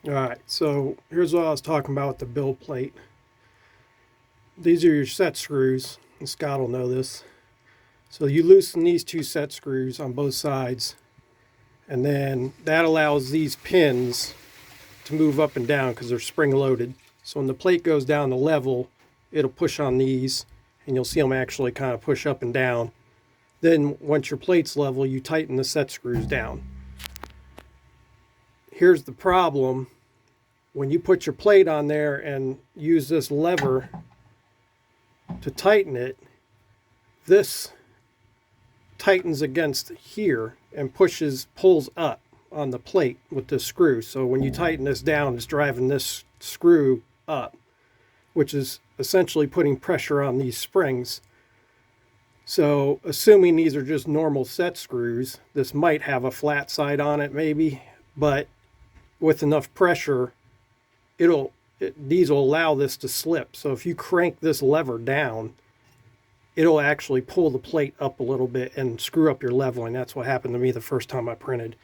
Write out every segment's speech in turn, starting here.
Alright, so here's what I was talking about with the build plate. These are your set screws, and Scott will know this. So you loosen these two set screws on both sides, and then that allows these pins to move up and down because they're spring loaded. So when the plate goes down to level, it'll push on these, and you'll see them actually kind of push up and down. Then once your plate's level, you tighten the set screws down. Here's the problem. When you put your plate on there and use this lever to tighten it, this tightens against here and pulls up on the plate with this screw. So when you tighten this down, it's driving this screw up, which is essentially putting pressure on these springs. So assuming these are just normal set screws, this might have a flat side on it maybe, but with enough pressure, these will allow this to slip. So if you crank this lever down, it'll actually pull the plate up a little bit and screw up your leveling. That's what happened to me the first time I printed.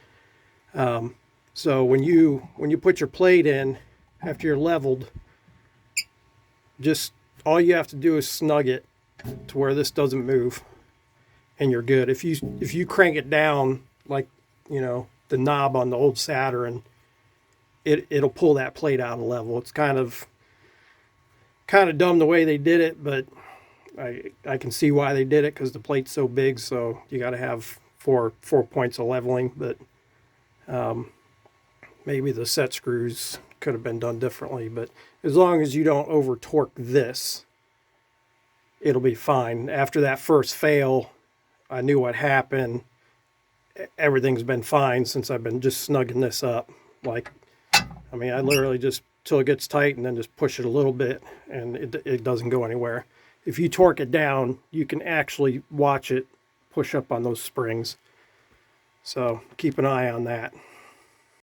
So when you put your plate in after you're leveled, just all you have to do is snug it to where this doesn't move, and you're good. If you crank it down like the knob on the old Saturn, it'll pull that plate out of level. It's kind of dumb the way they did it, but I can see why they did it because the plate's so big. So you got to have four points of leveling. But maybe the set screws could have been done differently. But as long as you don't over torque this, it'll be fine. After that first fail, I knew what happened. Everything's been fine since I've been just snugging this up. I literally just till it gets tight and then just push it a little bit, and it doesn't go anywhere. If you torque it down, you can actually watch it push up on those springs. So keep an eye on that.